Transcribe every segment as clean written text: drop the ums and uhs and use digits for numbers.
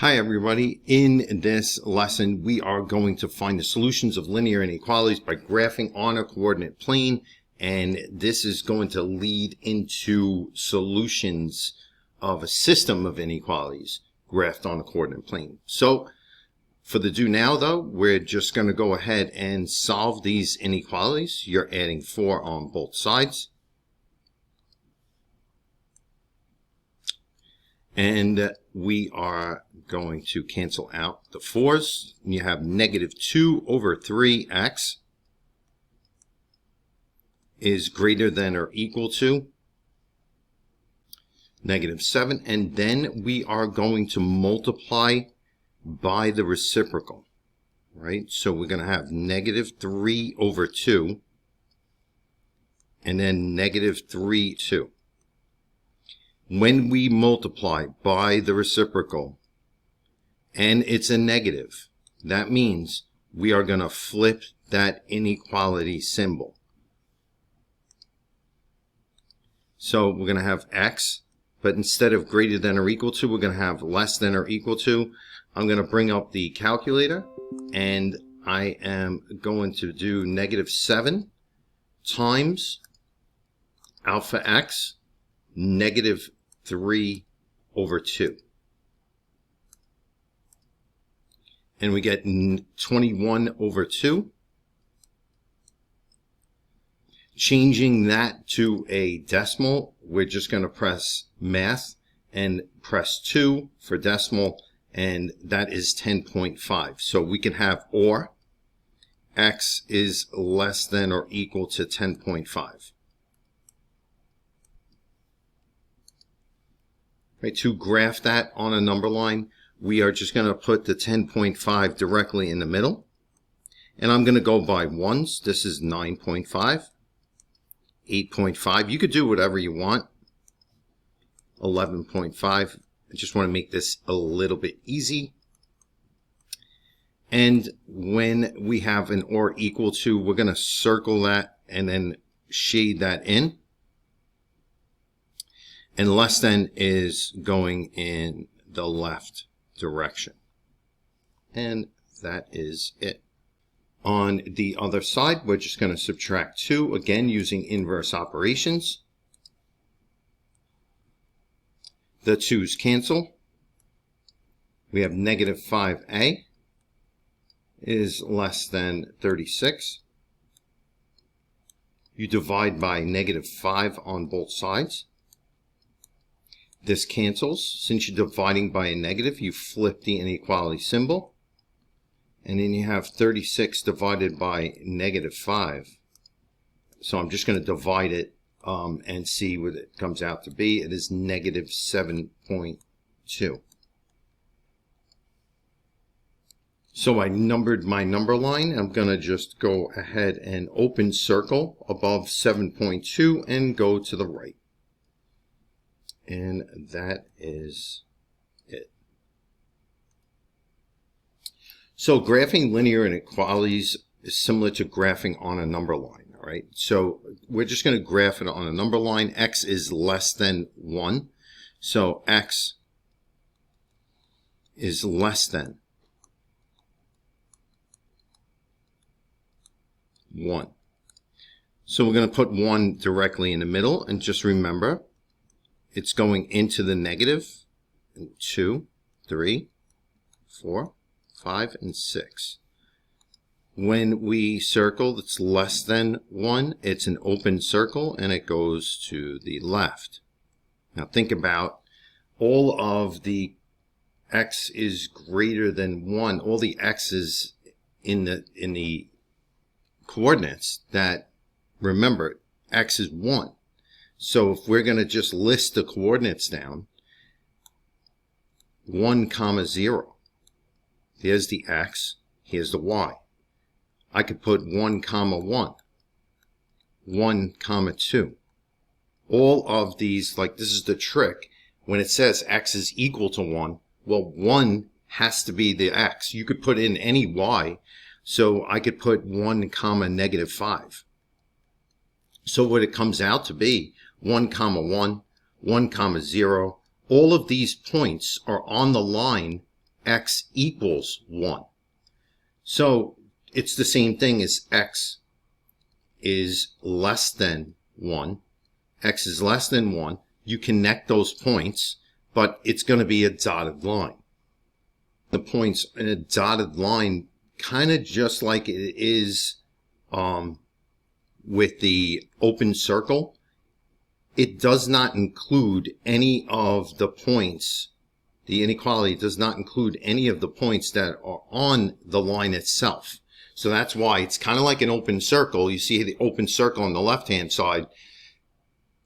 Hi everybody, in this lesson we are going to find the solutions of linear inequalities by graphing on a coordinate plane, and this is going to lead into solutions of a system of inequalities graphed on a coordinate plane. So for the do now though, we're just going to go ahead and solve these inequalities. You're adding 4 on both sides. And we are going to cancel out the 4's. You have negative 2 over 3x is greater than or equal to negative 7. And then we are going to multiply by the reciprocal, right? So we're going to have negative 3 over 2 and then negative 3, 2. When we multiply by the reciprocal and it's a negative, that means we are going to flip that inequality symbol. So we're going to have x, but instead of greater than or equal to, we're going to have less than or equal to. I'm going to bring up the calculator and I am going to do negative 7 times alpha x negative 3 over 2. And we get 21 over 2. Changing that to a decimal, we're just going to press math and press 2 for decimal, and that is 10.5. So we can have or x is less than or equal to 10.5. Right, to graph that on a number line, we are just going to put the 10.5 directly in the middle. And I'm going to go by ones. This is 9.5, 8.5. You could do whatever you want. 11.5. I just want to make this a little bit easy. And when we have an or equal to, we're going to circle that and then shade that in. And less than is going in the left direction. And that is it. On the other side, we're just going to subtract 2, again using inverse operations. The 2's cancel. We have negative 5a is less than 36. You divide by negative 5 on both sides. This cancels. Since you're dividing by a negative, you flip the inequality symbol. And then you have 36 divided by negative 5. So I'm just going to divide it and see what it comes out to be. It is negative 7.2. So I numbered my number line. I'm going to just go ahead and open circle above 7.2 and go to the right. And that is it. So graphing linear inequalities is similar to graphing on a number line, all right? So we're just going to graph it on a number line. X is less than 1. So x is less than 1. So we're going to put 1 directly in the middle, and just remember, it's going into the negative, 2, 3, 4, 5, and 6. When we circle that's less than 1, it's an open circle and it goes to the left. Now think about all of the x is greater than 1, all the x's in the coordinates that, remember, x is 1. So if we're going to just list the coordinates down, 1, comma 0. Here's the x, here's the y. I could put 1, comma 1, 1, comma 2. All of these, like this is the trick, when it says x is equal to 1, well 1 has to be the x. You could put in any y, so I could put 1, comma negative 5. So what it comes out to be, 1, comma 1, 1, comma 0. All of these points are on the line x equals 1. So it's the same thing as x is less than 1. X is less than 1. You connect those points, but it's going to be a dotted line. The points in a dotted line, kind of just like it is with the open circle, it does not include any of the points. The inequality does not include any of the points that are on the line itself. So that's why it's kind of like an open circle. You see the open circle on the left-hand side.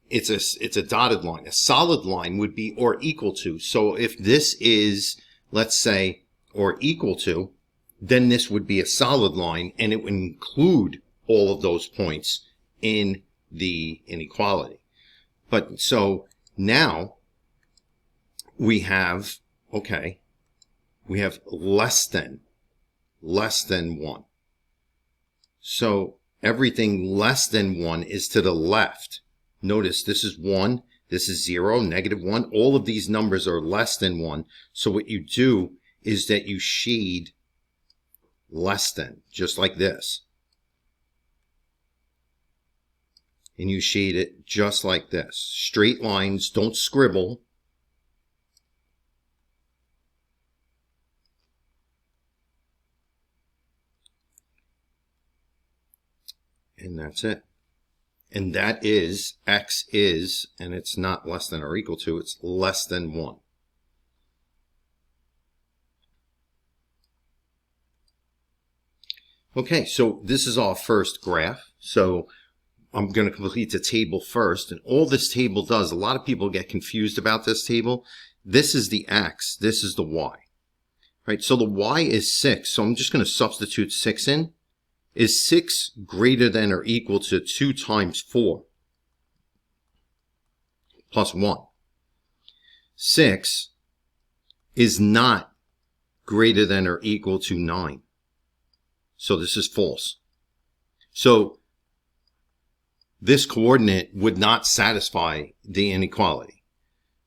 It's a dotted line. A solid line would be or equal to. So if this is, let's say, or equal to, then this would be a solid line, and it would include all of those points in the inequality. But so now we have, okay, we have less than 1. So everything less than 1 is to the left. Notice this is 1, this is 0, -1. All of these numbers are less than 1. So what you do is that you shade less than, just like this. And you shade it just like this. Straight lines, don't scribble. And that's it. And that is, x is, and it's not less than or equal to, it's less than 1. Okay, so this is our first graph. So I'm going to complete the table first. And all this table does, a lot of people get confused about this table. This is the x, this is the y. Right, so the y is 6. So I'm just going to substitute 6 in. Is 6 greater than or equal to 2 times 4 plus 1? 6 is not greater than or equal to 9. So this is false. So this coordinate would not satisfy the inequality.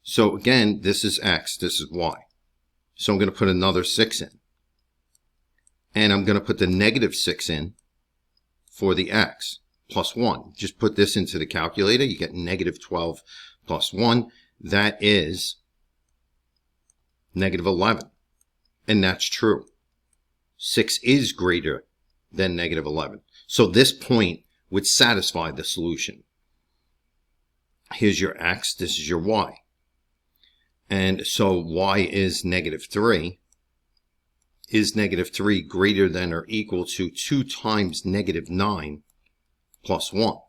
So again, this is x, this is y. So I'm going to put another 6 in. And I'm going to put the -6 in for the x plus 1. Just put this into the calculator. You get -12 plus 1. That is -11. And that's true. 6 is greater than -11. So this point would satisfy the solution. Here's your x. This is your y. And so y is -3. Is -3 greater than or equal to 2 times -9 plus 1?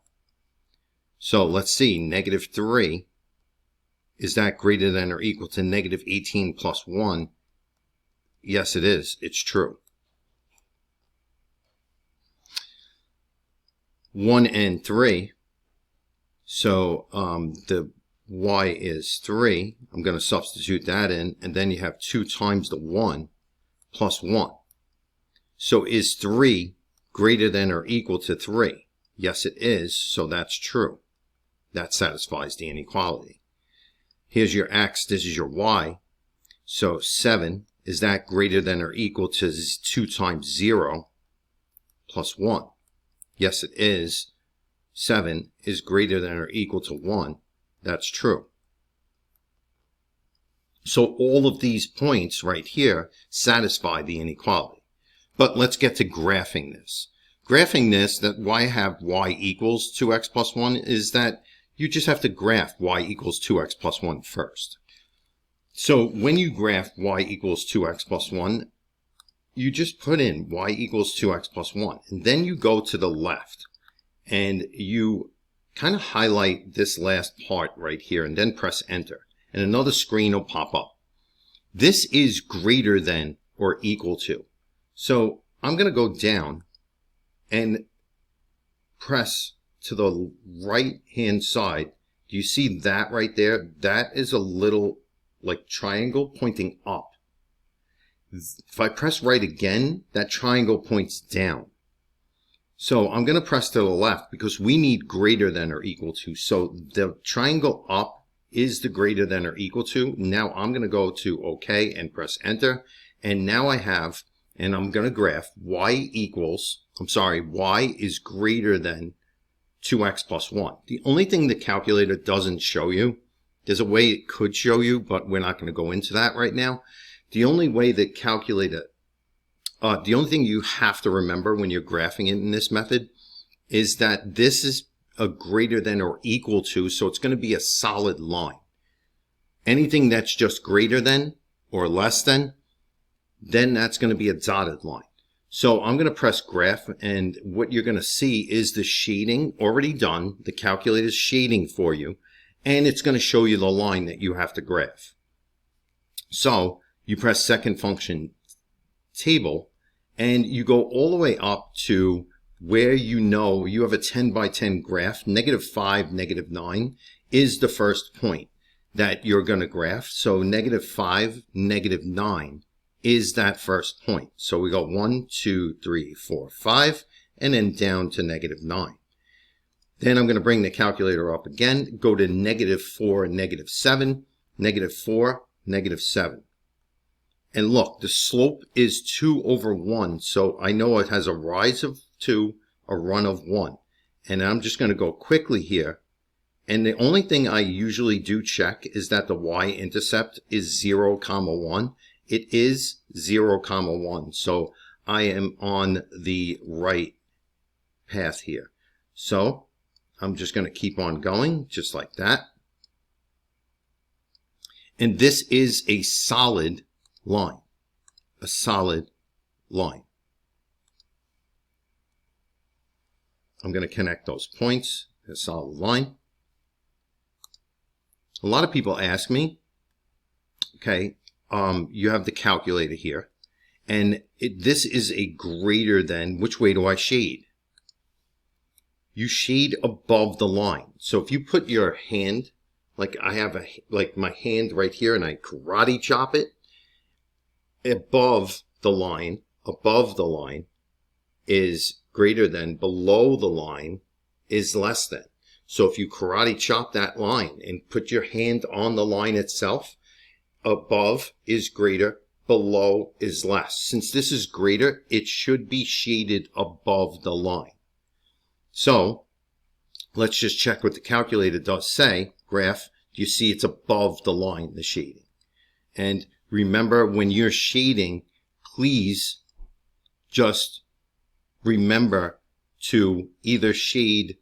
So let's see, -3, is that greater than or equal to -18 plus 1? Yes, it is. It's true. 1 and 3. So the y is 3. I'm going to substitute that in, and then you have 2 times the 1 plus 1. So is 3 greater than or equal to 3? Yes, it is. So that's true. That satisfies the inequality. Here's your x. This is your y. So 7, is that greater than or equal to 2 times 0 plus 1? Yes, it is. 7 is greater than or equal to 1. That's true. So all of these points right here satisfy the inequality. But let's get to graphing this. Graphing this, that why I have y equals 2x plus 1 is that you just have to graph y equals 2x plus 1 first. So when you graph y equals 2x plus 1, you just put in y equals 2x plus 1. And then you go to the left and you kind of highlight this last part right here and then press enter. And another screen will pop up. This is greater than or equal to. So I'm going to go down and press to the right hand side. Do you see that right there? That is a little like triangle pointing up. If I press right again, that triangle points down. So I'm going to press to the left because we need greater than or equal to. So the triangle up is the greater than or equal to. Now I'm going to go to OK and press enter. And now I have, and I'm going to graph y is greater than 2x plus 1. The only thing the calculator doesn't show you, there's a way it could show you, but we're not going to go into that right now. The only way the calculator, the only thing you have to remember when you're graphing it in this method is that this is a greater than or equal to, so it's going to be a solid line. Anything that's just greater than or less than, then that's going to be a dotted line. So I'm going to press graph, and what you're going to see is the shading already done. The calculator's shading for you, and it's going to show you the line that you have to graph. So you press second function table, and you go all the way up to where you know you have a 10 by 10 graph. -5, -9 is the first point that you're going to graph. So -5, -9 is that first point. So we go 1, 2, 3, 4, 5, and then down to -9. Then I'm going to bring the calculator up again, go to -4, -7, -4, -7. And look, the slope is 2 over 1, so I know it has a rise of 2, a run of 1. And I'm just going to go quickly here. And the only thing I usually do check is that the y-intercept is 0, 1. It is 0, 1. So I am on the right path here. So I'm just going to keep on going just like that. And this is a solid line. A solid line. I'm going to connect those points. A solid line. A lot of people ask me, okay, you have the calculator here, and this is a greater than, which way do I shade? You shade above the line. So if you put your hand, like I have like my hand right here, and I karate chop it, above the line is greater than, below the line is less than. So if you karate chop that line and put your hand on the line itself, above is greater, below is less. Since this is greater, it should be shaded above the line. So let's just check what the calculator does say. Graph, you see it's above the line, the shading. And remember, when you're shading, please just remember to either shade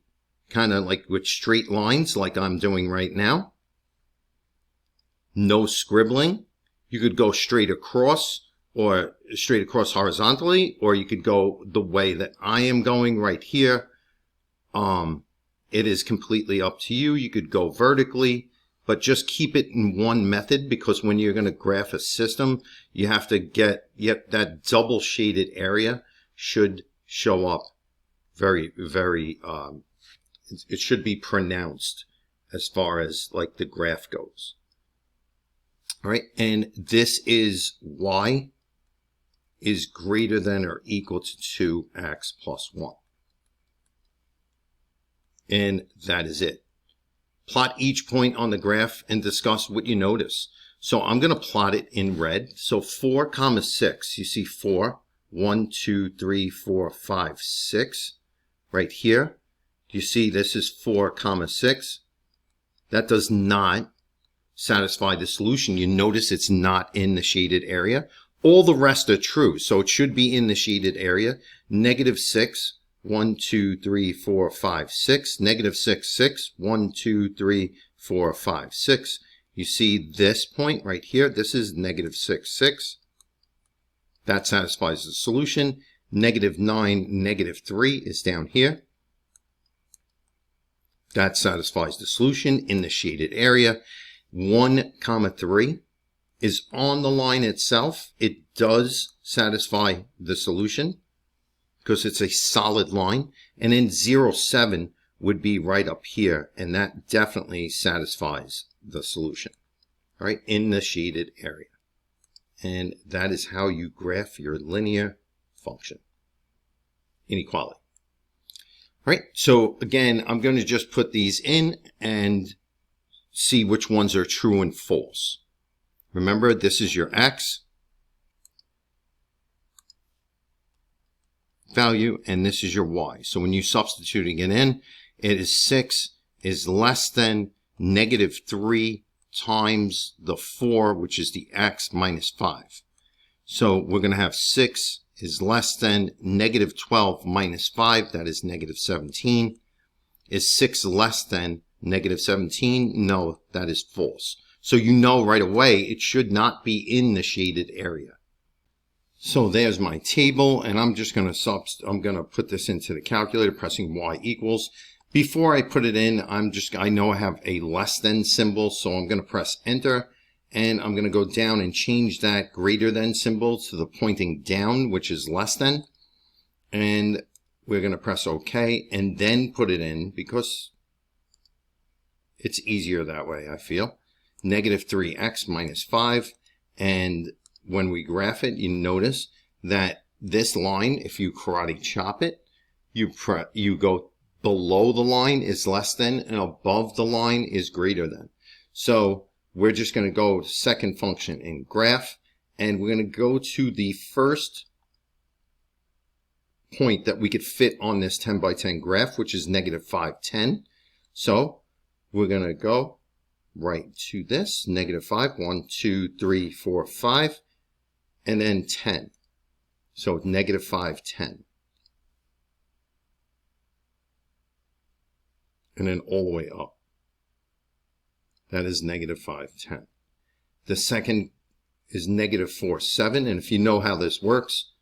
kind of like with straight lines like I'm doing right now. No scribbling. You could go straight across or straight across horizontally, or you could go the way that I am going right here. It is completely up to you. You could go vertically, but just keep it in one method, because when you're going to graph a system, you have to get, that double shaded area should show up very, very, it should be pronounced as far as like the graph goes. All right, and this is y is greater than or equal to 2x plus 1. And that is it. Plot each point on the graph and discuss what you notice. So I'm going to plot it in red. So 4, 6. You see 4, 1, 2, 3, 4, 5, 6 right here. You see this is 4, 6. That does not satisfy the solution. You notice it's not in the shaded area. All the rest are true, so it should be in the shaded area. -6, 1, 2, 3, 4, 5, 6. -6, 6, 1, 2, 3, 4, 5, 6. You see this point right here. This is -6, 6. That satisfies the solution. -9, -3 is down here. That satisfies the solution in the shaded area. 1, 3 is on the line itself. It does satisfy the solution because it's a solid line. And then 0, 7 would be right up here, and that definitely satisfies the solution, all right, in the shaded area. And that is how you graph your linear function inequality. All right, so again, I'm going to just put these in and see which ones are true and false. Remember, this is your x, value, and this is your y. So when you substituting it in, it is 6 is less than negative 3 times the 4, which is the x, minus 5. So we're going to have 6 is less than negative 12 minus 5, that is negative 17. Is 6 less than negative 17? No, that is false. So you know right away it should not be in the shaded area. So there's my table, and I'm just going to put this into the calculator, pressing y equals. Before I put it in, I know I have a less than symbol, so I'm going to press enter, and I'm going to go down and change that greater than symbol to the pointing down, which is less than, and we're going to press OK, and then put it in, because it's easier that way, I feel. Negative 3x minus 5, and when we graph it, you notice that this line, if you karate chop it, you go below the line is less than, and above the line is greater than. So we're just going to go to second function in graph, and we're going to go to the first point that we could fit on this 10 by 10 graph, which is negative 5, 10. So we're going to go right to this, negative 5, 1, 2, 3, 4, 5, and then 10. So negative 5, 10. And then all the way up. That is negative 5, 10. The second is negative 4, 7. And if you know how this works,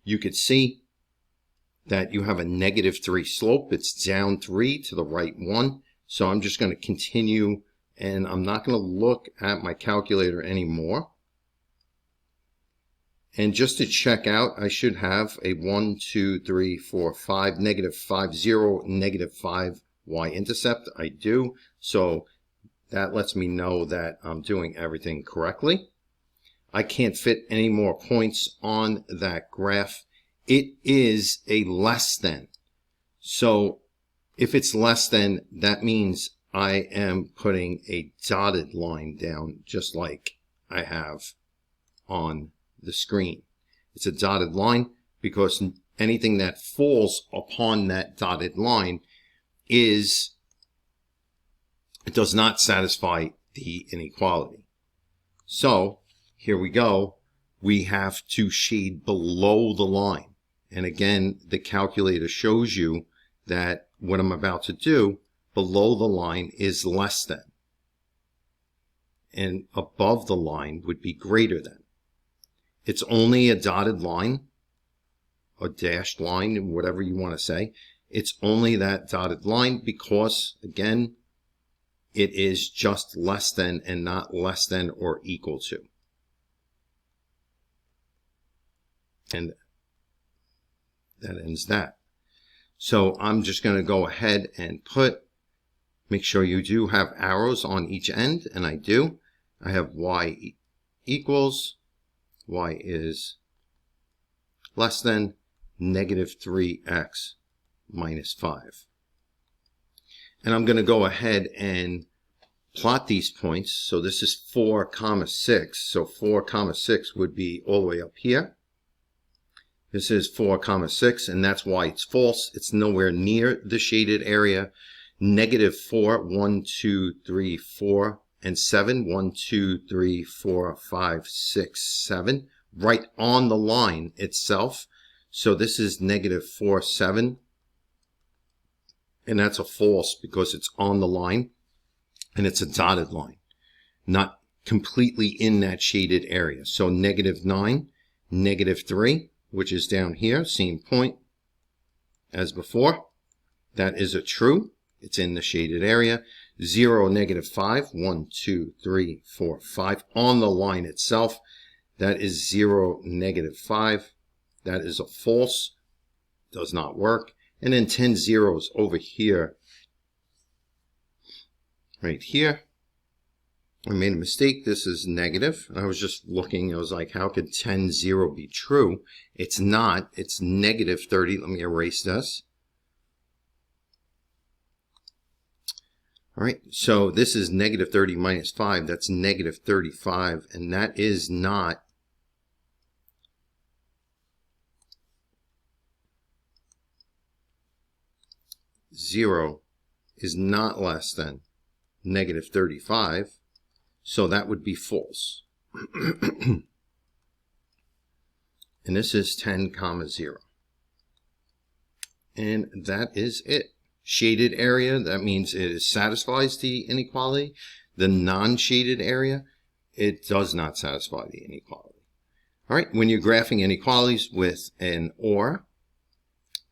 you could see that you have a negative 3 slope. It's down 3 to the right 1. So I'm just going to continue, and I'm not going to look at my calculator anymore. And just to check out, I should have a 1, 2, 3, 4, 5, negative 5, 0, negative 5 y-intercept. I do. So that lets me know that I'm doing everything correctly. I can't fit any more points on that graph. It is a less than. So if it's less than, that means I am putting a dotted line down, just like I have on the screen. It's a dotted line because anything that falls upon that dotted line it does not satisfy the inequality. So here we go. We have to shade below the line. And again, the calculator shows you that what I'm about to do below the line is less than. And above the line would be greater than. It's only a dotted line, a dashed line, whatever you want to say. It's only that dotted line because, again, it is just less than and not less than or equal to. And that ends that. So I'm just going to go ahead and make sure you do have arrows on each end, and I do. I have y equals, y is less than negative 3x minus 5. And I'm going to go ahead and plot these points. So this is 4, comma 6. So 4, comma 6 would be all the way up here. This is 4, comma 6, and that's why it's false. It's nowhere near the shaded area. Negative 4, 1, 2, 3, 4, and 7. 1, 2, 3, 4, 5, 6, 7. Right on the line itself. So this is negative 4, 7. And that's a false because it's on the line. And it's a dotted line. Not completely in that shaded area. So negative 9, negative 3, which is down here, same point as before. That is a true. It's in the shaded area. 0, negative 5, 1, 2, 3, 4, 5. On the line itself, that is 0, negative 5. That is a false. Does not work. And then 10 zeros over here. Right here. I made a mistake. This is negative. I was just looking. I was like, how could 10, 0 be true? It's not. It's negative 30. Let me erase this. All right. So this is negative 30 minus 5. That's negative 35. And that is not 0 is not less than negative 35, so that would be false. And this is 10, 0. And that is it. Shaded area, that means it satisfies the inequality. The non-shaded area, it does not satisfy the inequality. All right, when you're graphing inequalities with an or,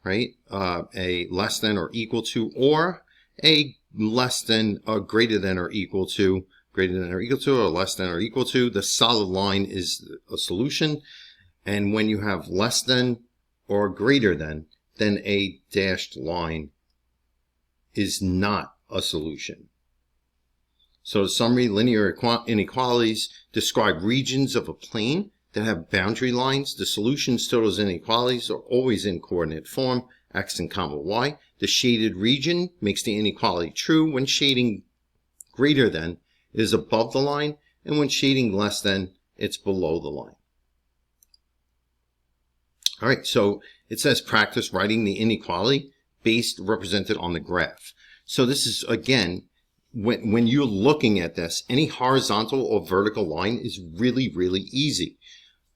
right, a less than or equal to, or a less than or greater than or equal to, or less than or equal to, the solid line is a solution. And when you have less than or greater than, then a dashed line is not a solution. So the summary, linear inequalities describe regions of a plane that have boundary lines. The solutions to those inequalities are always in coordinate form, x and comma y. The shaded region makes the inequality true when shading greater than is above the line, and when shading less than, it's below the line. All right, so it says practice writing the inequality based represented on the graph. So this is, again, when you're looking at this, any horizontal or vertical line is really, really easy.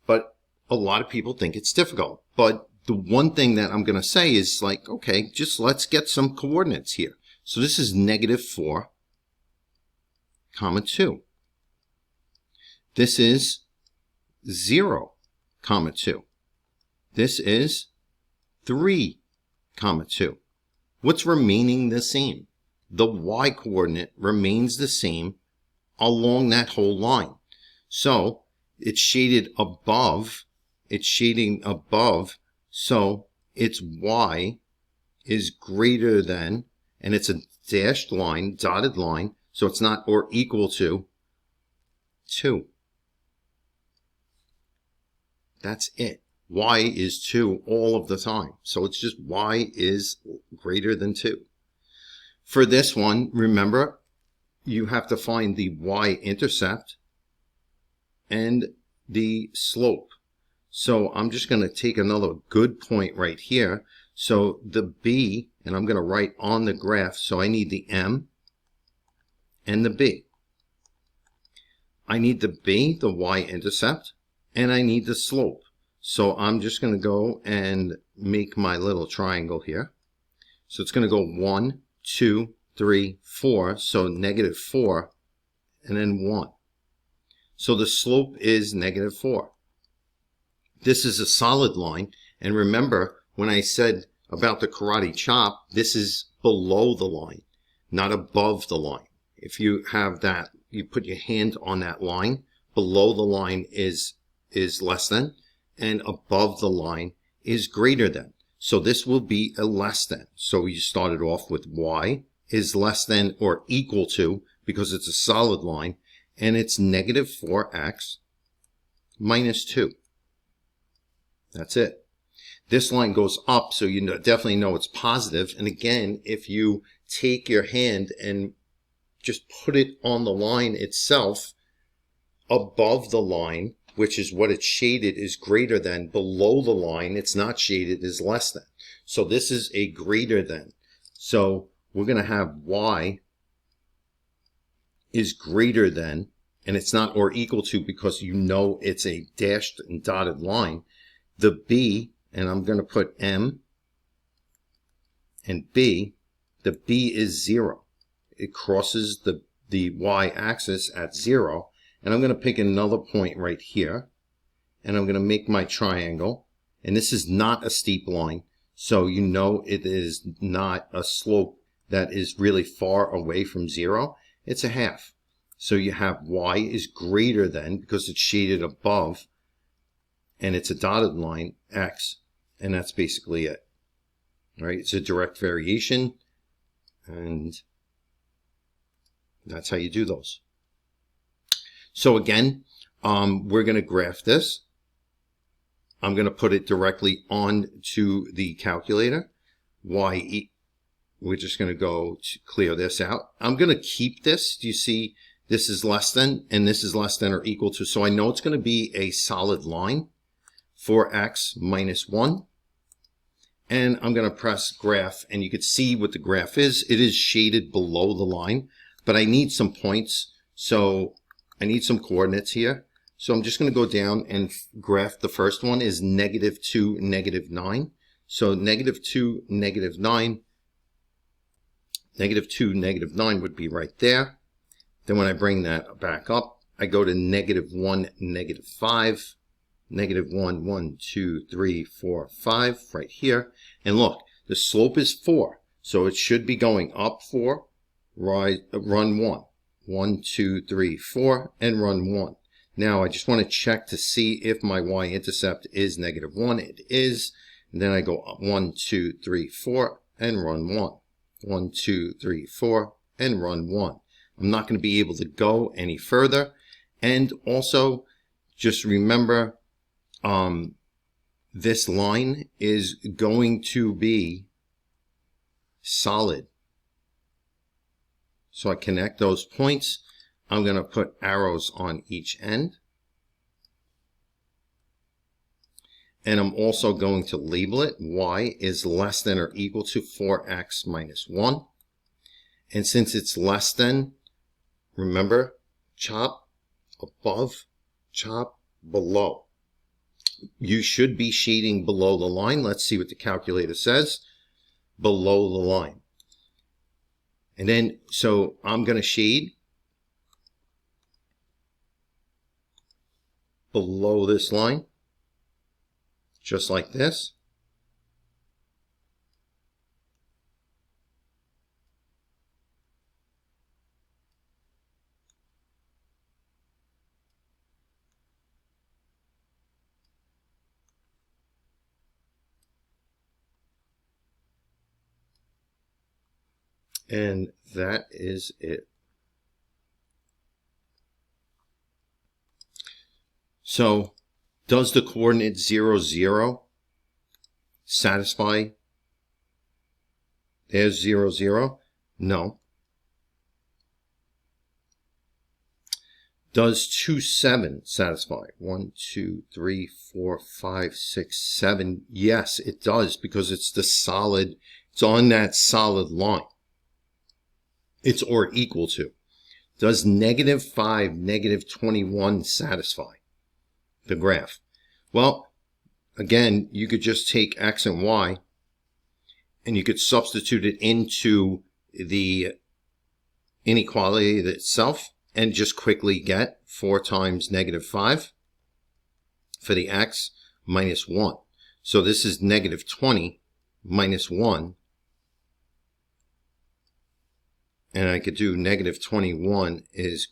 But a lot of people think it's difficult. But the one thing that I'm going to say is like, okay, just let's get some coordinates here. So this is negative 4, 2. This is 0, 2. This is 3, 2. What's remaining the same? The y coordinate remains the same along that whole line. So it's shaded above. It's shading above. So its y is greater than, and it's a dashed line, dotted line. So it's not or equal to 2. That's it. Y is 2 all of the time. So it's just y is greater than 2. For this one, remember, you have to find the y-intercept and the slope. So I'm just going to take another good point right here. So the b, and I'm going to write on the graph, so I need the m and the b. I need the b, the y-intercept, and I need the slope. So I'm just going to go and make my little triangle here. So it's going to go 1, 2, 3, 4. So negative 4 and then 1. So the slope is negative 4. This is a solid line. And remember when I said about the karate chop, this is below the line, not above the line. If you have that, you put your hand on that line, below the line is less than, and above the line is greater than. So this will be a less than. So you started off with y is less than or equal to, because it's a solid line, and it's negative 4x minus 2. That's it. This line goes up, so you definitely know it's positive. And again, if you take your hand and just put it on the line itself, above the line, which is what it's shaded, is greater than. Below the line, it's not shaded, is less than. So this is a greater than. So we're going to have y is greater than, and it's not or equal to because you know it's a dashed and dotted line. The b, and I'm going to put m and b, the b is 0. It crosses the y-axis at 0. And I'm going to pick another point right here, and I'm going to make my triangle. And this is not a steep line, so you know it is not a slope that is really far away from 0. It's a half. So you have y is greater than, because it's shaded above, and it's a dotted line, x, and that's basically it. All right, it's a direct variation, and that's how you do those. So again, we're going to graph this. I'm going to put it directly onto the calculator. We're just going to go to clear this out. I'm going to keep this. Do you see this is less than, and this is less than or equal to. So I know it's going to be a solid line, 4x minus 1. And I'm going to press graph, and you can see what the graph is. It is shaded below the line, but I need some points, so I need some coordinates here. So I'm just going to go down and graph. The first one is -2, -9. So -2, -9, -2, -9 would be right there. Then when I bring that back up, I go to -1, -5. -1, 1, 2, 3, 4, 5 right here. And look, the slope is 4. So it should be going up 4, run 1. 1, 2, 3, 4, and run 1. Now I just want to check to see if my y-intercept is -1. It is. And then I go up 1, 2, 3, 4, and run 1. 1, 2, 3, 4, and run 1. I'm not going to be able to go any further. And also, just remember, this line is going to be solid. So I connect those points. I'm going to put arrows on each end. And I'm also going to label it y is less than or equal to 4x minus 1. And since it's less than, remember, chop above, chop below. You should be shading below the line. Let's see what the calculator says. Below the line. And then, so I'm going to shade below this line, just like this. And that is it. So, does the coordinate 0, 0 satisfy? There's 0, 0. No. Does 2, 7 satisfy? 1, 2, 3, 4, 5, 6, 7. Yes, it does, because it's the solid, it's on that solid line. It's or equal to. Does -5, -21 satisfy the graph? Well, again, you could just take x and y, and you could substitute it into the inequality itself, and just quickly get 4 times -5 for the x minus 1. So this is -20 minus 1. And I could do -21 is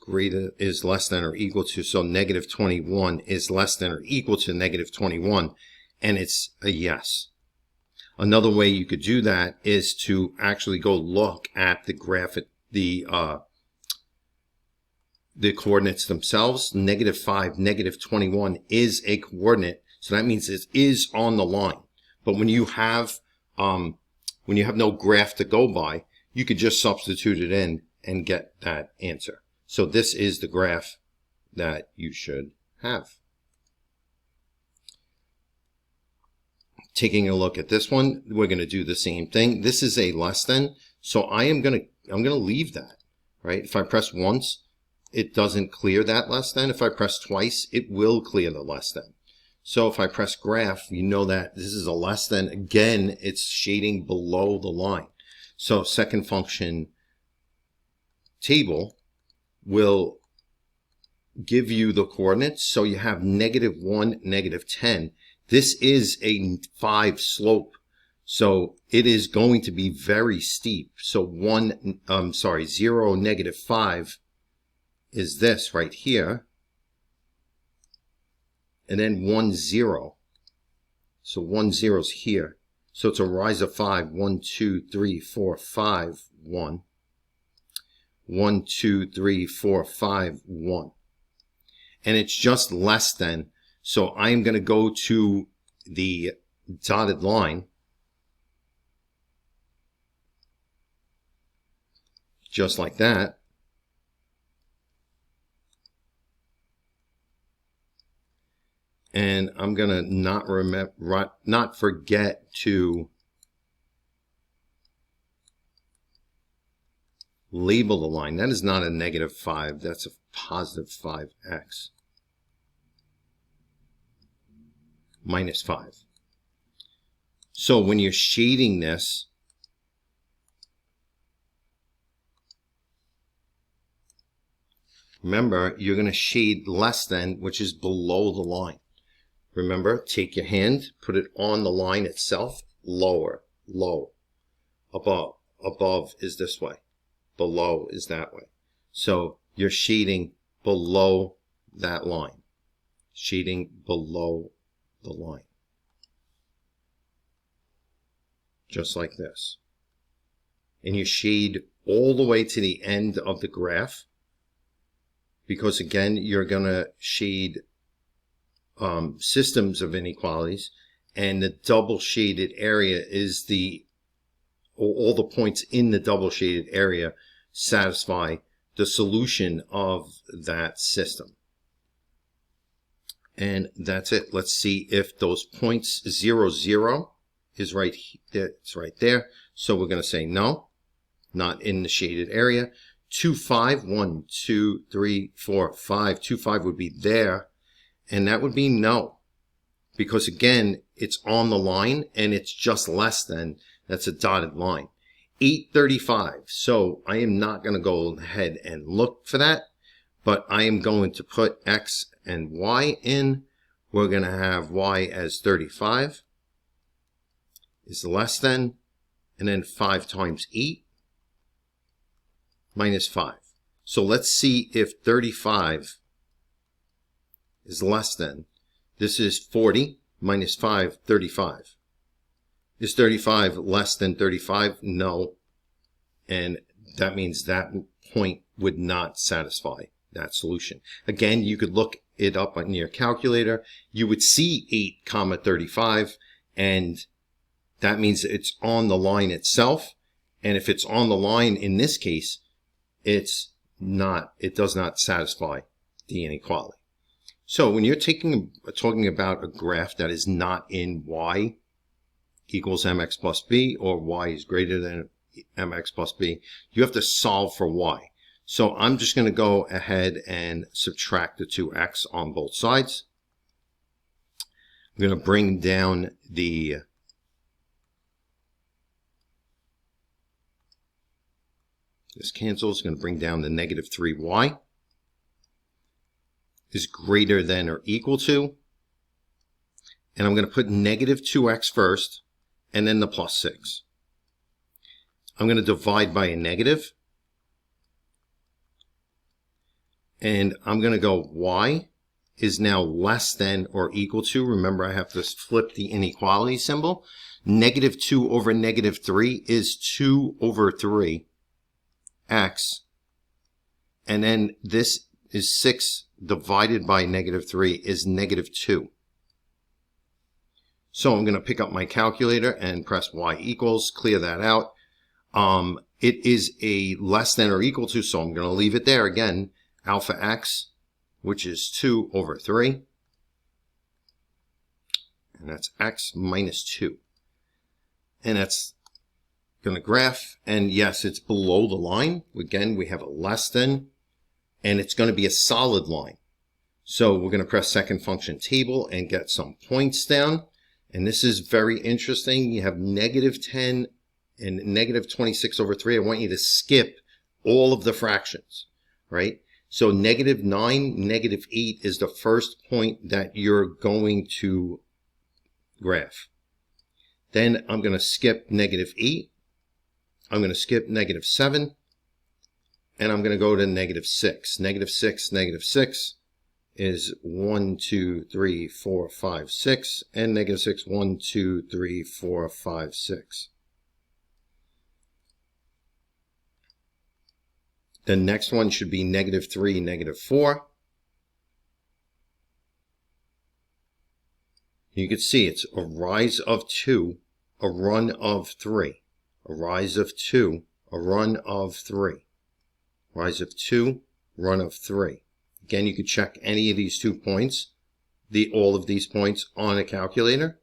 less than or equal to, so -21 is less than or equal to -21, and it's a yes. Another way you could do that is to actually go look at the graph, the coordinates themselves. -5, -21 is a coordinate, so that means it is on the line. But when you have no graph to go by, you could just substitute it in and get that answer. So this is the graph that you should have. Taking a look at this one, we're going to do the same thing. This is a less than, so I'm going to leave that, right? If I press once, it doesn't clear that less than. If I press twice, it will clear the less than. So if I press graph, you know that this is a less than. Again, it's shading below the line. So second function table will give you the coordinates. So you have -1, -10. This is a 5 slope. So it is going to be very steep. So 0, -5 is this right here. And then 1, 0. So 1, 0 is here. So it's a rise of 5. 1, 2, 3, 4, 5, 1. 1, 2, 3, 4, 5, 1. And it's just less than. So I'm going to go to the dotted line. Just like that. And I'm going to not forget to label the line. That is not a negative 5. That's a positive 5x minus 5. So when you're shading this, remember, you're going to shade less than, which is below the line. Remember, take your hand, put it on the line itself, lower, low, above. Above is this way, below is that way. So you're shading below that line, shading below the line, just like this. And you shade all the way to the end of the graph, because again, you're going to shade systems of inequalities, and the double shaded area is all the points in the double shaded area satisfy the solution of that system. And that's it. Let's see if those points 0, 0 is right there. It's right there. So we're going to say no, not in the shaded area. 2, 5, 1, 2, 3, 4, 5. 2, 5 would be there. And that would be no, because again, it's on the line and it's just less than, that's a dotted line. 8, 35. So I am not going to go ahead and look for that, but I am going to put X and Y in. We're going to have Y as 35 is less than, and then 5 times 8 minus 5. So let's see if 35 is less than, this is 40 minus 5, 35. Is 35 less than 35? No. And that means that point would not satisfy that solution. Again, you could look it up on your calculator. You would see 8 comma 35, and that means it's on the line itself. And if it's on the line in this case, it does not satisfy the inequality. So when you're talking about a graph that is not in y equals mx plus b, or y is greater than mx plus b, you have to solve for y. So I'm just going to go ahead and subtract the 2x on both sides. I'm going to bring down this cancels, going to bring down the negative 3y is greater than or equal to, and I'm going to put negative 2x first, and then the plus 6. I'm going to divide by a negative, and I'm going to go y is now less than or equal to, remember I have to flip the inequality symbol, negative 2 over negative 3 is 2 over 3 x, and then this is 6 divided by negative 3 is negative 2. So I'm going to pick up my calculator and press y equals, clear that out. It is a less than or equal to, so I'm going to leave it there again. Alpha x, which is 2 over 3. And that's x minus 2. And that's going to graph. And yes, it's below the line. Again, we have a less than. And it's going to be a solid line. So we're going to press second function table and get some points down. And this is very interesting. You have negative 10 and negative 26 over 3. I want you to skip all of the fractions, right? So negative 9, negative 8 is the first point that you're going to graph. Then I'm going to skip negative 8. I'm going to skip negative 7. And I'm going to go to negative 6. Negative 6, negative 6 is 1, 2, 3, 4, 5, 6. And negative 6, 1, 2, 3, 4, 5, 6. The next one should be negative 3, negative 4. You can see it's a rise of 2, a run of 3. A rise of 2, a run of 3. Rise of 2, run of 3. Again, you could check any of these 2 points, all of these points on a calculator.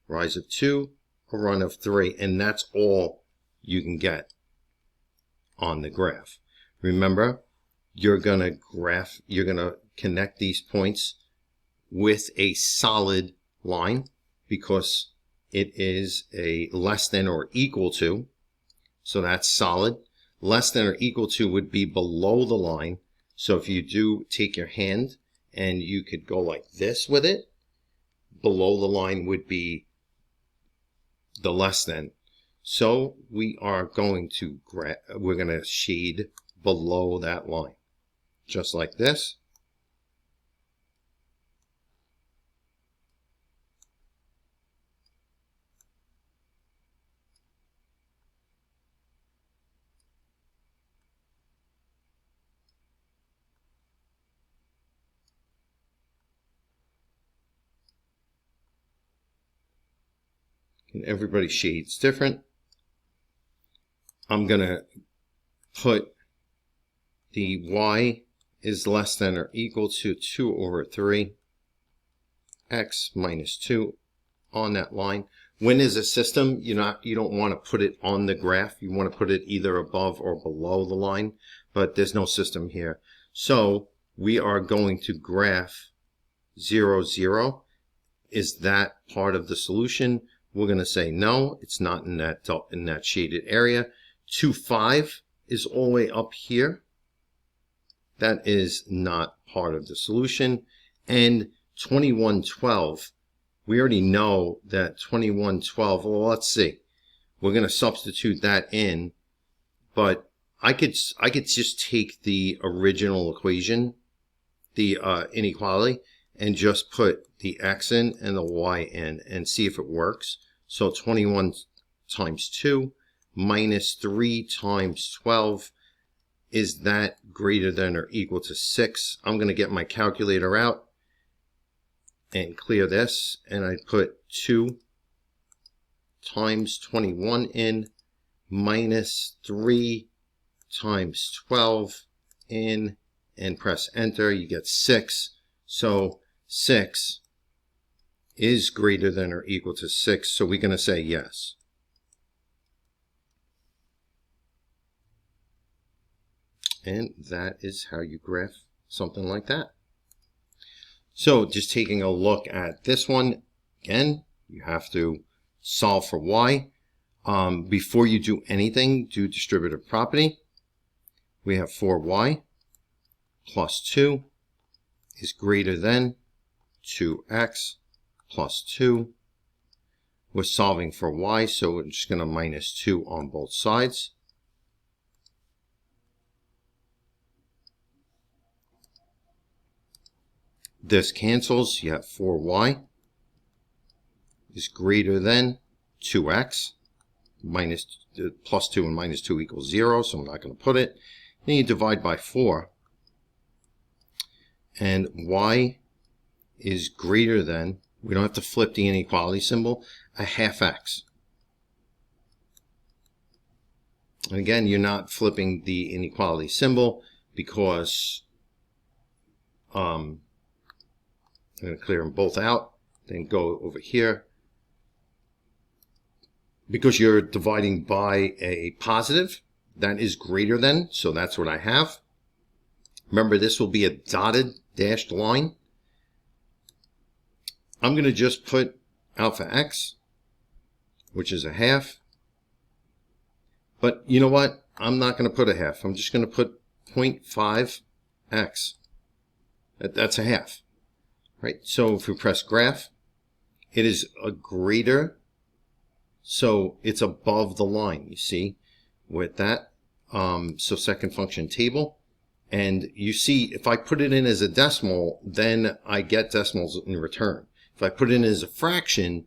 Rise of 2, a run of 3, and that's all you can get on the graph. Remember, you're going to connect these points with a solid line because it is a less than or equal to. So that's solid. Less than or equal to would be below the line. So if you do take your hand and you could go like this with it, below the line would be the less than. So we are going to shade below that line, just like this. And everybody shades different. I'm going to put the y is less than or equal to 2 over 3 x minus 2 on that line. When is a system, you don't want to put it on the graph. You want to put it either above or below the line, but there's no system here. So we are going to graph 0, 0. Is that part of the solution? We're going to say no, it's not in that shaded area. 2, 5 is all the way up here. That is not part of the solution. And 21, 12, we already know that 21, 12, well, let's see. We're going to substitute that in, but I could just take the original equation, the inequality, and just put the x in and the y in and see if it works. So 21 times 2 minus 3 times 12, is that greater than or equal to 6? I'm going to get my calculator out and clear this, and I put 2 times 21 in minus 3 times 12 in, and press enter. You get 6. So 6 is greater than or equal to 6, so we're going to say yes. And that is how you graph something like that. So just taking a look at this one, again, you have to solve for y. Before you do anything, do distributive property. We have 4y plus 2 is greater than 2x plus 2. We're solving for y, so we're just going to minus 2 on both sides. This cancels. You have 4y is greater than 2x. Plus 2 and minus 2 equals 0, so I'm not going to put it. Then you divide by 4. And y is greater than, we don't have to flip the inequality symbol, a half x. And again, you're not flipping the inequality symbol because I'm going to clear them both out, then go over here. Because you're dividing by a positive, that is greater than, so that's what I have. Remember, this will be a dotted dashed line. I'm going to just put alpha x, which is a half. But you know what? I'm not going to put a half. I'm just going to put 0.5x. That's a half. Right? So if we press graph, it is a greater, so it's above the line, you see, with that. So second function table. And you see, if I put it in as a decimal, then I get decimals in return. If I put it in as a fraction,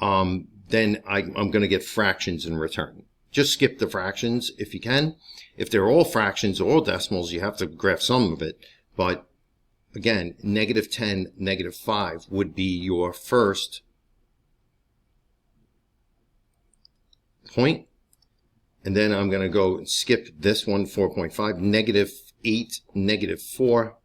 then I'm going to get fractions in return. Just skip the fractions if you can. If they're all fractions or all decimals, you have to graph some of it. But again, -10, -5 would be your first point. And then I'm going to go and skip this one, 4.5, -8, -4.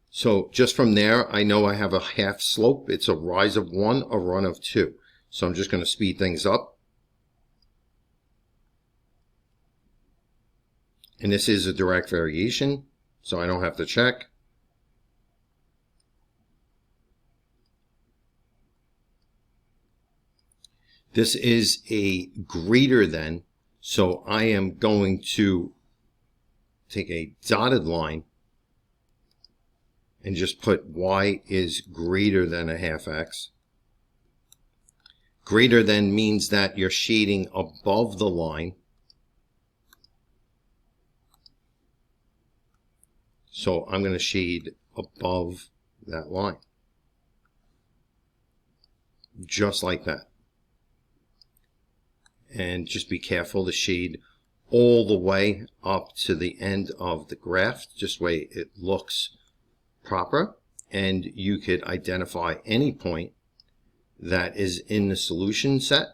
So just from there, I know I have a half slope. It's a rise of 1, a run of 2. So I'm just going to speed things up. And this is a direct variation, so I don't have to check. This is a greater than, so I am going to take a dotted line and just put y is greater than a half x. Greater than means that you're shading above the line. So I'm going to shade above that line. Just like that. And just be careful to shade all the way up to the end of the graph, just the way it looks proper. And you could identify any point that is in the solution set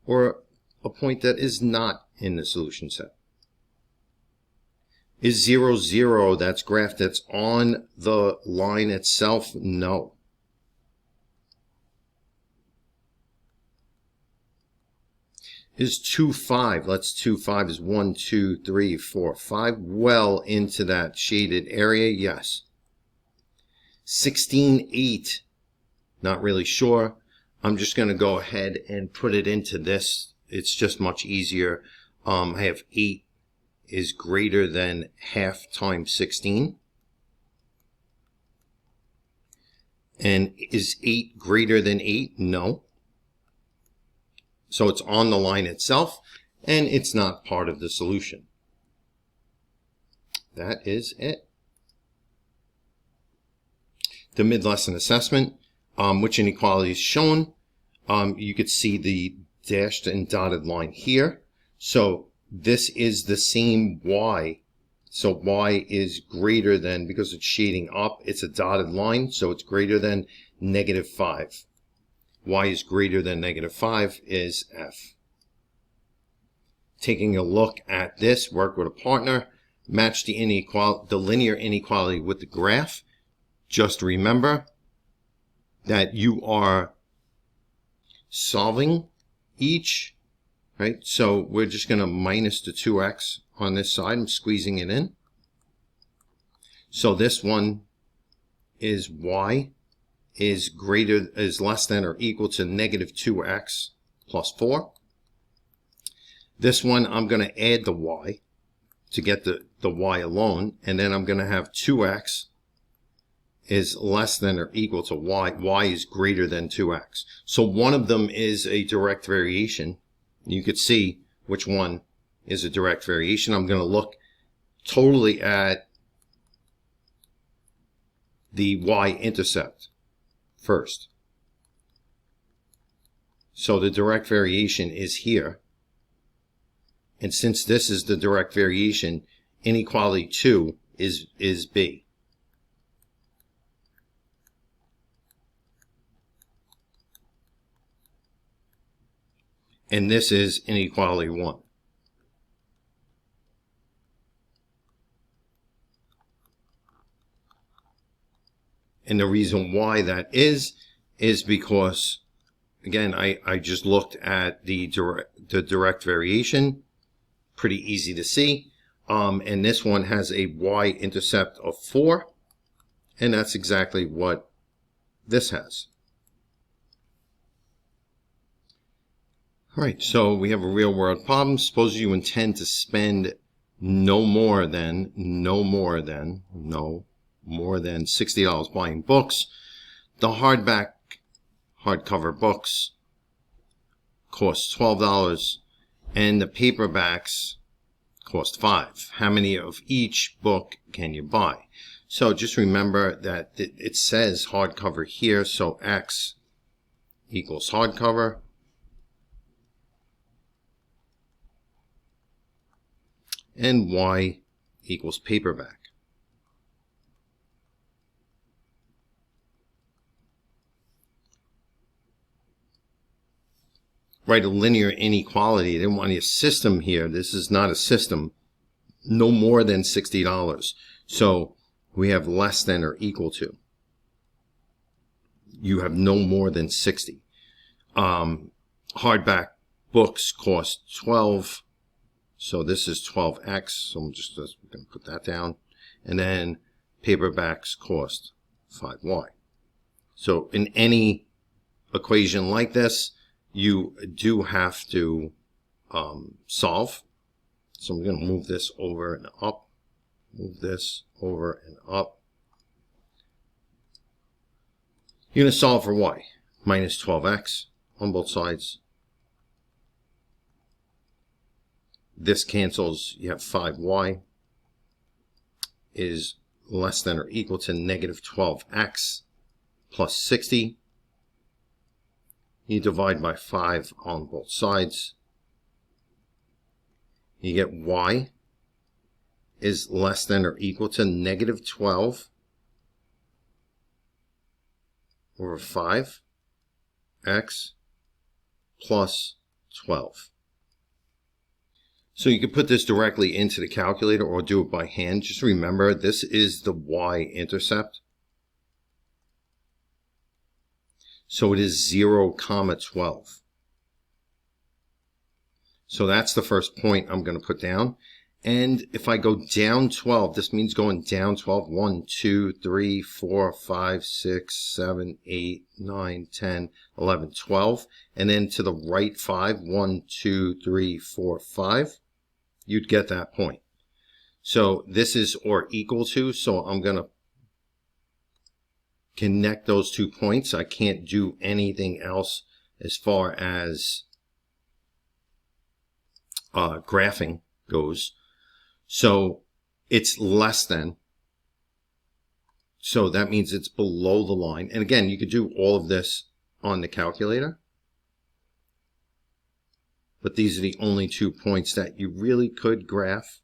or a point that is not in the solution set. Is 0, 0, that's graph that's on the line itself? No. Is 2, 5, let's 2, 5 is 1, 2, 3, 4, 5, well into that shaded area, yes. 16, 8, not really sure. I'm just going to go ahead and put it into this. It's just much easier. I have 8 is greater than half times 16. And is 8 greater than 8? No. So it's on the line itself, and it's not part of the solution. That is it. The mid-lesson assessment, which inequality is shown. You could see the dashed and dotted line here. So this is the same y. So y is greater than, because it's shading up, it's a dotted line, so it's greater than negative 5. Y is greater than negative 5 is F. Taking a look at this, work with a partner, match the linear inequality with the graph. Just remember that you are solving each, right? So we're just going to minus the 2x on this side. I'm squeezing it in. So this one is y is less than or equal to negative 2x plus 4. This one, I'm going to add the y to get the y alone, and then I'm going to have 2x is less than or equal to y. Y is greater than 2x. So one of them is a direct variation. You could see which one is a direct variation. I'm going to look totally at the y-intercept first. So the direct variation is here. And since this is the direct variation, inequality 2 is B. And this is inequality 1. And the reason why that is because, again, I just looked at the direct variation. Pretty easy to see. And this one has a y-intercept of 4. And that's exactly what this has. All right, so we have a real world problem. Suppose you intend to spend no more than $60 buying books. The hardcover books cost $12 and the paperbacks cost $5. How many of each book can you buy? So just remember that it says hardcover here, so X equals hardcover. And Y equals paperback. Write a linear inequality. I didn't want a system here. This is not a system. No more than $60. So we have less than or equal to. You have no more than 60. Hardback books cost $12. So this is 12x, so I'm just going to put that down. And then paperbacks cost 5y. So in any equation like this, you do have to solve. So I'm going to move this over and up, move this over and up. You're going to solve for y, minus 12x on both sides. This cancels, you have 5y is less than or equal to negative 12x plus 60. You divide by 5 on both sides. You get y is less than or equal to negative 12 over 5x plus 12. So you can put this directly into the calculator or do it by hand. Just remember, this is the y-intercept. So it is 0, 12. So that's the first point I'm going to put down. And if I go down 12, this means going down 12. 1, 2, 3, 4, 5, 6, 7, 8, 9, 10, 11, 12. And then to the right 5, 1, 2, 3, 4, 5. You'd get that point. So this is or equal to, so I'm going to connect those 2 points. I can't do anything else as far as graphing goes. So it's less than. So that means it's below the line. And again, you could do all of this on the calculator. But these are the only 2 points that you really could graph.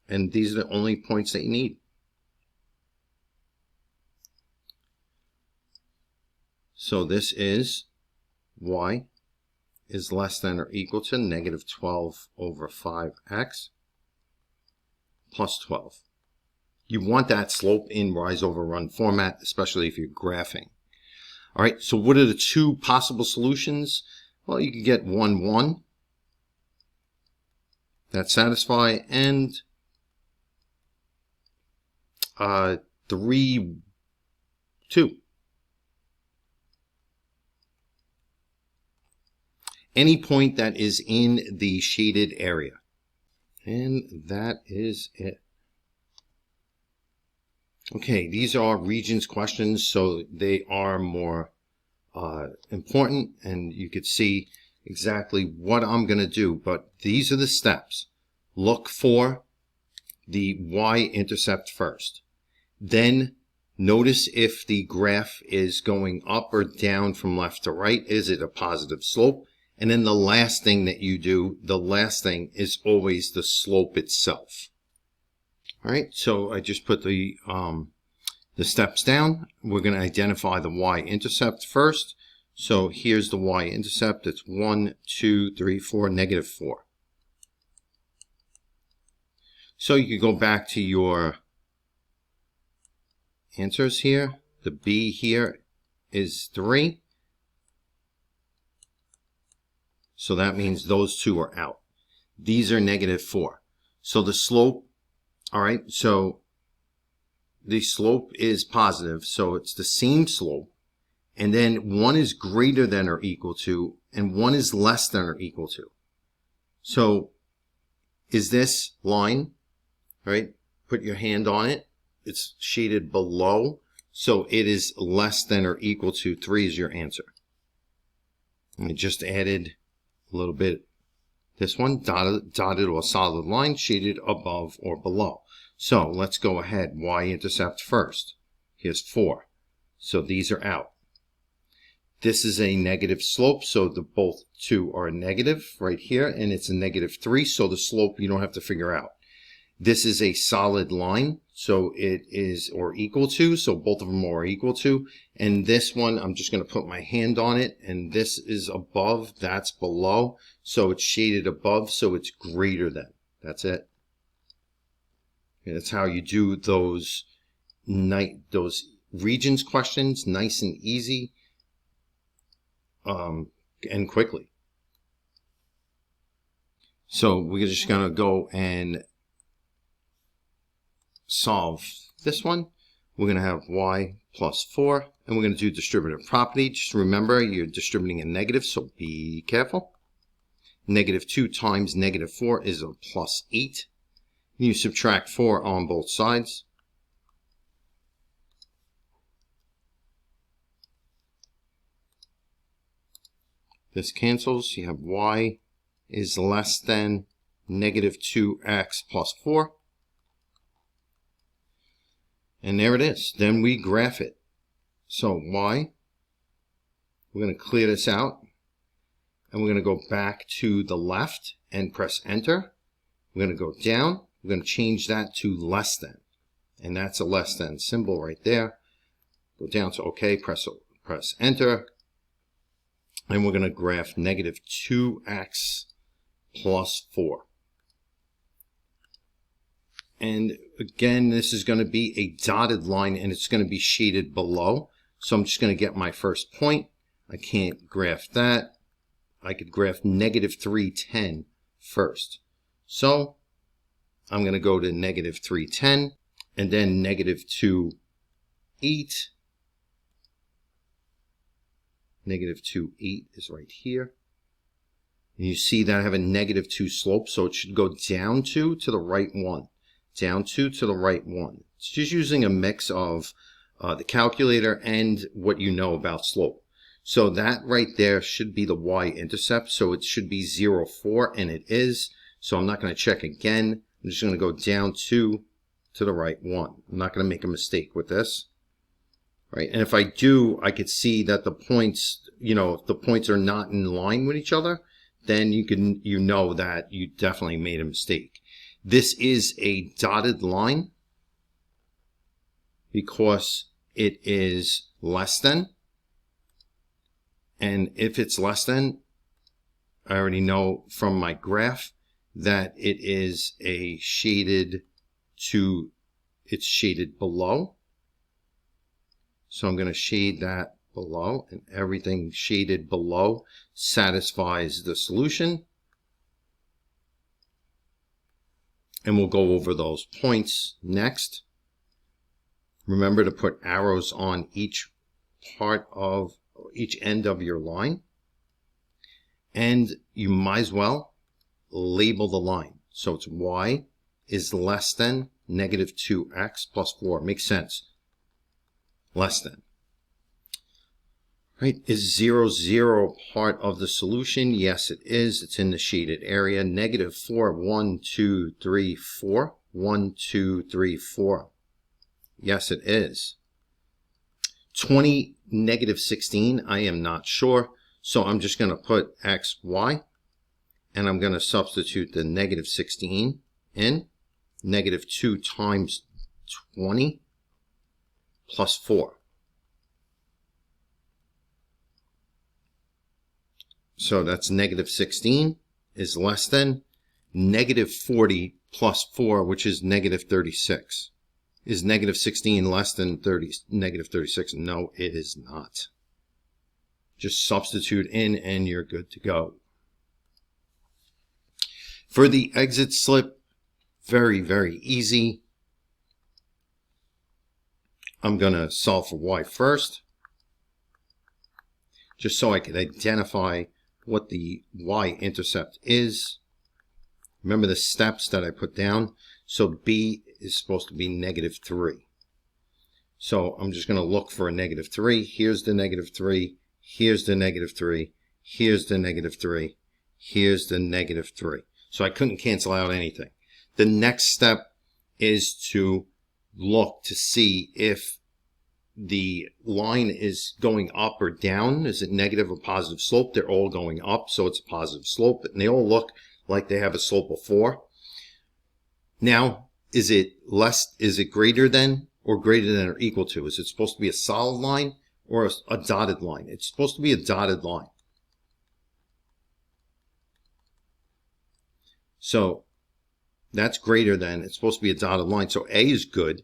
And these are the only points that you need. So this is y is less than or equal to negative 12 over 5x plus 12. You want that slope in rise over run format, especially if you're graphing. All right, so what are the 2 possible solutions? Well, you could get 1, 1 that satisfy, and 3, 2. Any point that is in the shaded area. And that is it. Okay, these are regions questions, so they are more important, and you could see exactly what I'm going to do, but these are the steps. Look for the y-intercept first. Then notice if the graph is going up or down from left to right. Is it a positive slope? And then the last thing that you do, the last thing is always the slope itself. All right, so I just put the steps down. We're going to identify the y-intercept first. So here's the y-intercept. It's 1, 2, 3, 4, negative 4. So you can go back to your answers here. The b here is 3. So that means those 2 are out. These are negative 4. So the slope, all right, so the slope is positive, so it's the same slope. And then 1 is greater than or equal to, and 1 is less than or equal to. So is this line, right? Put your hand on it. It's shaded below, so it is less than or equal to 3 is your answer. And I just added a little bit. This one dotted or solid line shaded above or below. So let's go ahead. Y-intercept first. Here's 4. So these are out. This is a negative slope, so the both 2 are negative right here, and it's a negative 3, so the slope you don't have to figure out. This is a solid line, so it is or equal to, so both of them are equal to. And this one, I'm just going to put my hand on it, and this is above, that's below, so it's shaded above, so it's greater than. That's it. And that's how you do those regions questions, nice and easy, and quickly. So we're just going to go and solve this one. We're going to have y plus 4, and we're going to do distributive property. Just remember, you're distributing a negative, so be careful. Negative 2 times negative 4 is a plus 8. You subtract 4 on both sides. This cancels. You have y is less than negative 2x plus 4. And there it is. Then we graph it. So y, we're going to clear this out. And we're going to go back to the left and press enter. We're going to go down. We're going to change that to less than. And that's a less than symbol right there. Go down to OK, press enter. And we're going to graph negative 2x plus 4. And again, this is going to be a dotted line, and it's going to be shaded below. So I'm just going to get my first point. I can't graph that. I could graph negative 310 first. So I'm going to go to negative 310, and then negative 2, 8. Negative 2, 8 is right here. And you see that I have a negative 2 slope, so it should go down 2 to the right 1. Down 2 to the right 1. It's just using a mix of the calculator and what you know about slope. So that right there should be the y-intercept, so it should be 0, 4, and it is. So I'm not going to check again. I'm just going to go down 2 to the right 1. I'm not going to make a mistake with this. Right, and if I do, I could see that the points, if the points are not in line with each other, then you know that you definitely made a mistake. This is a dotted line because it is less than. And if it's less than, I already know from my graph that it is a shaded to, it's shaded below. So I'm going to shade that below, and everything shaded below satisfies the solution. And we'll go over those points next. Remember to put arrows on each end of your line. And you might as well label the line. So it's y is less than negative 2x plus 4. Makes sense. Less than. Right, is 0, 0 part of the solution? Yes, it is. It's in the shaded area. Negative 4, 1, 2, 3, 4. 1, 2, 3, 4. Yes, it is. 20, negative 16, I am not sure. So I'm just going to put x, y, and I'm going to substitute the negative 16 in. Negative 2 times 20 plus 4. So that's negative 16 is less than negative 40 plus 4, which is negative 36. Is negative 16 less than negative 36? No, it is not. Just substitute in and you're good to go. For the exit slip, very, very easy. I'm going to solve for y first, just so I can identify what the y-intercept is. Remember the steps that I put down? So b is supposed to be negative 3. So I'm just going to look for a negative 3. Here's the negative 3. Here's the negative 3. Here's the negative 3. Here's the negative 3. So I couldn't cancel out anything. The next step is to look to see if the line is going up or down. Is it negative or positive slope? They're all going up, so it's a positive slope. And they all look like they have a slope of 4. Now, is it greater than or greater than or equal to? Is it supposed to be a solid line or a dotted line? It's supposed to be a dotted line. So that's greater than. It's supposed to be a dotted line. So A is good.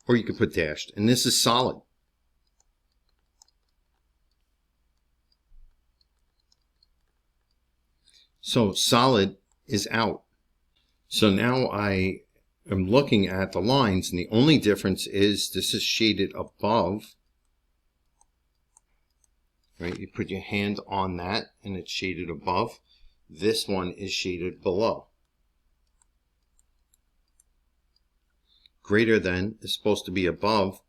Or you could put dashed. And this is solid. So solid is out. So now I am looking at the lines, and the only difference is this is shaded above. Right? You put your hand on that and it's shaded above. This one is shaded below. Greater than is supposed to be above.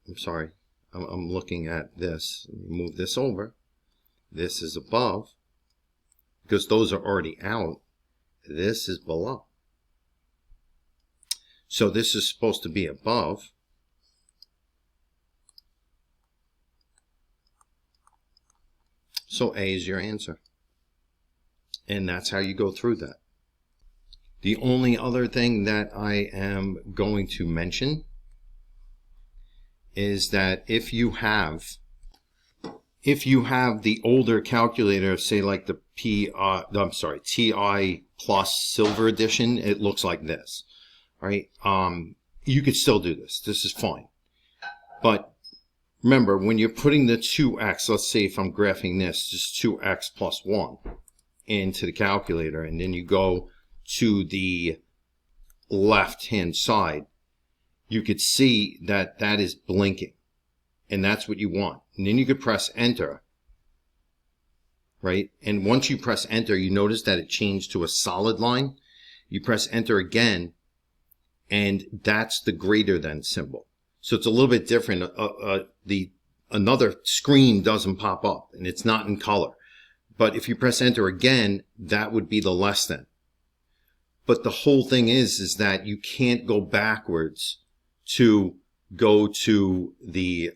I'm sorry, I'm looking at this. Move this over. This is above. Because those are already out. This is below. So this is supposed to be above. So A is your answer. And that's how you go through that. The only other thing that I am going to mention is that if you have the older calculator, say like the TI Plus Silver Edition, it looks like this, right? You could still do this. This is fine. But remember, when you're putting the 2x, let's say if I'm graphing this, just 2x plus 1 into the calculator, and then you go to the left-hand side, you could see that that is blinking. And that's what you want. And then you could press enter, right? And once you press enter, you notice that it changed to a solid line. You press enter again, and that's the greater than symbol. So it's a little bit different. Another screen doesn't pop up, and it's not in color. But if you press enter again, that would be the less than. But the whole thing is that you can't go backwards to go to the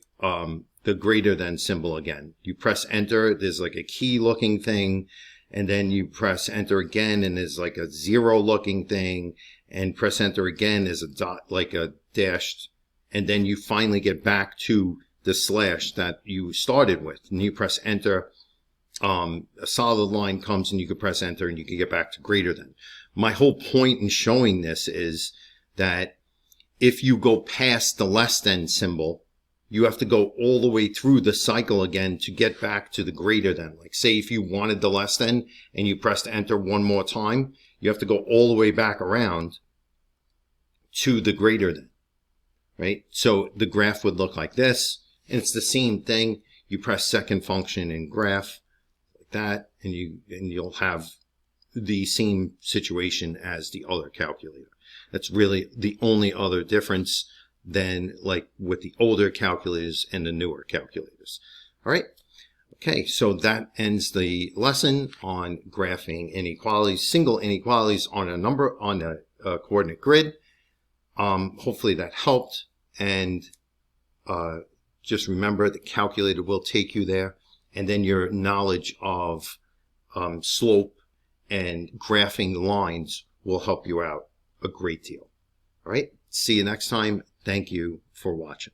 greater than symbol again. You press enter, there's like a key looking thing, and then you press enter again, and there's like a 0 looking thing, and press enter again, there's a dot, like a dashed, and then you finally get back to the slash that you started with, and you press enter. A solid line comes, and you can press enter, and you can get back to greater than. My whole point in showing this is that if you go past the less than symbol, you have to go all the way through the cycle again to get back to the greater than. Like say if you wanted the less than and you pressed enter one more time, you have to go all the way back around to the greater than, right? So the graph would look like this, and it's the same thing. You press second function in graph like that, and you'll have the same situation as the other calculator. That's really the only other difference than like with the older calculators and the newer calculators. All right. Okay, so that ends the lesson on graphing inequalities, single inequalities on a number on a coordinate grid. Hopefully that helped, and just remember the calculator will take you there, and then your knowledge of slope and graphing lines will help you out a great deal. All right, see you next time. Thank you for watching.